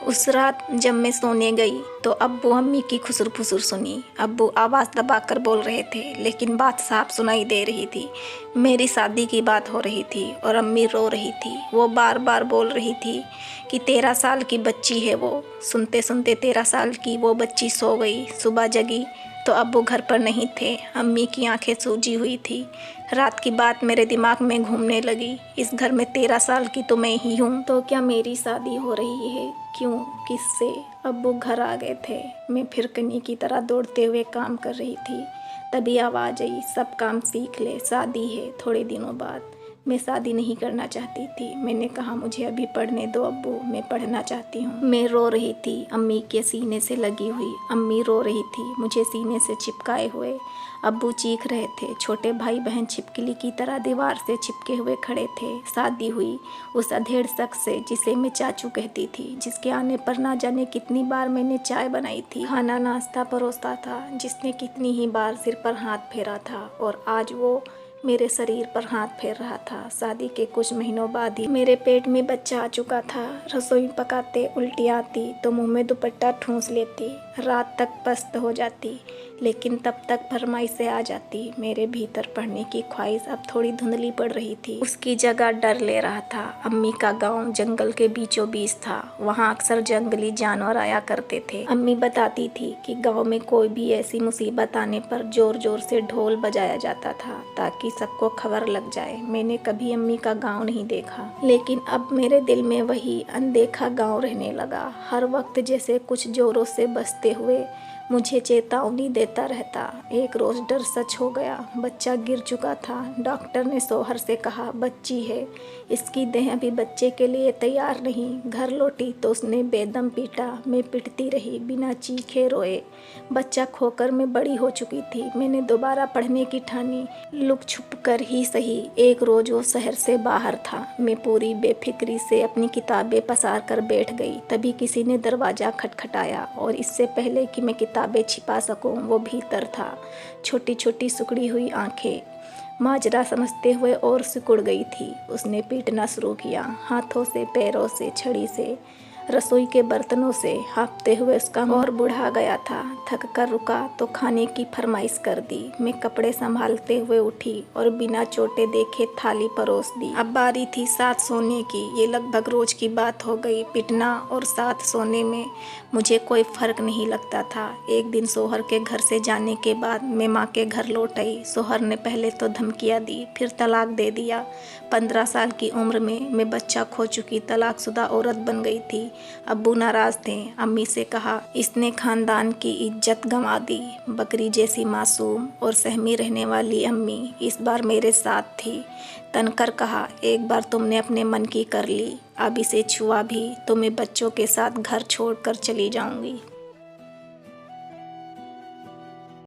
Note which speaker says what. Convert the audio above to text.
Speaker 1: उस रात जब मैं सोने गई तो अब्बू अम्मी की खुसर फुसर सुनी। अब्बू आवाज़ दबाकर बोल रहे थे लेकिन बात साफ सुनाई दे रही थी। मेरी शादी की बात हो रही थी और अम्मी रो रही थी। वो बार बार बोल रही थी कि 13 साल की बच्ची है वो। सुनते सुनते 13 साल की वो बच्ची सो गई। सुबह जगी तो अब्बू घर पर नहीं थे। अम्मी की आंखें सूजी हुई थी। रात की बात मेरे दिमाग में घूमने लगी। इस घर में 13 साल की तो मैं ही हूँ, तो क्या मेरी शादी हो रही है? क्यों? किससे? अब्बू घर आ गए थे। मैं फिर कन्नी की तरह दौड़ते हुए काम कर रही थी। तभी आवाज़ आई, सब काम सीख ले, शादी है थोड़े दिनों बाद। मैं शादी नहीं करना चाहती थी। मैंने कहा मुझे अभी पढ़ने दो अब्बू, मैं पढ़ना चाहती हूँ। मैं रो रही थी, अम्मी के सीने से लगी हुई। अम्मी रो रही थी, मुझे सीने से चिपकाए हुए। अब्बू चीख रहे थे। छोटे भाई बहन छिपकली की तरह दीवार से चिपके हुए खड़े थे। शादी हुई उस अधेड़ शख्स से जिसे मैं चाचू कहती थी, जिसके आने पर ना जाने कितनी बार मैंने चाय बनाई थी, खाना नाश्ता परोसता था, जिसने कितनी ही बार सिर पर हाथ फेरा था, और आज वो मेरे शरीर पर हाथ फेर रहा था। शादी के कुछ महीनों बाद ही मेरे पेट में बच्चा आ चुका था। रसोई पकाते उल्टी आती तो मुंह में दुपट्टा ठूंस लेती। रात तक पस्त हो जाती, लेकिन तब तक फरमाइशें आ जाती। मेरे भीतर पढ़ने की ख्वाहिश अब थोड़ी धुंधली पड़ रही थी। उसकी जगह डर ले रहा था। अम्मी का गांव जंगल के बीचों बीच था। वहाँ अक्सर जंगली जानवर आया करते थे। अम्मी बताती थी कि गांव में कोई भी ऐसी मुसीबत आने पर जोर जोर से ढोल बजाया जाता था ताकि सबको खबर लग जाए। मैंने कभी अम्मी का गांव नहीं देखा, लेकिन अब मेरे दिल में वही अनदेखा गांव रहने लगा। हर वक्त जैसे कुछ जोरों से बसते हुए मुझे चेतावनी देता रहता। एक रोज डर सच हो गया। बच्चा गिर चुका था। डॉक्टर ने शौहर से कहा बच्ची है, इसकी देह अभी बच्चे के लिए तैयार नहीं। घर लौटी तो उसने बेदम पीटा। मैं पिटती रही बिना चीखे रोए। बच्चा खोकर मैं बड़ी हो चुकी थी। मैंने दोबारा पढ़ने की ठानी, लुक छुप कर ही सही। एक रोज वो शहर से बाहर था। मैं पूरी बेफिक्री से अपनी किताबें पसार कर बैठ गई। तभी किसी ने दरवाज़ा खटखटाया, और इससे पहले कि मैं किताबें छिपा सकूं, वो भीतर था। छोटी छोटी सिकुड़ी हुई आंखें माजरा समझते हुए और सिकुड़ गई थी। उसने पीटना शुरू किया, हाथों से, पैरों से, छड़ी से, रसोई के बर्तनों से। हाँफते हुए उसका मुंह और बुढ़ा गया था। थक कर रुका तो खाने की फरमाइश कर दी। मैं कपड़े संभालते हुए उठी और बिना चोटे देखे थाली परोस दी। अब बारी थी साथ सोने की। ये लगभग रोज की बात हो गई। पिटना और साथ सोने में मुझे कोई फर्क नहीं लगता था। एक दिन सोहर के घर से जाने के बाद मैं माँ के घर लौट आई। सोहर ने पहले तो धमकियाँ दी, फिर तलाक दे दिया। 15 साल की उम्र में मैं बच्चा खो चुकी तलाकशुदा औरत बन गई थी। अब्बू नाराज थे। अम्मी से कहा इसने खानदान की इज्जत गंवा दी। बकरी जैसी मासूम और सहमी रहने वाली अम्मी इस बार मेरे साथ थी। तनकर कहा एक बार तुमने अपने मन की कर ली, अब इसे छुआ भी तो मैं बच्चों के साथ घर छोड़कर चली जाऊंगी।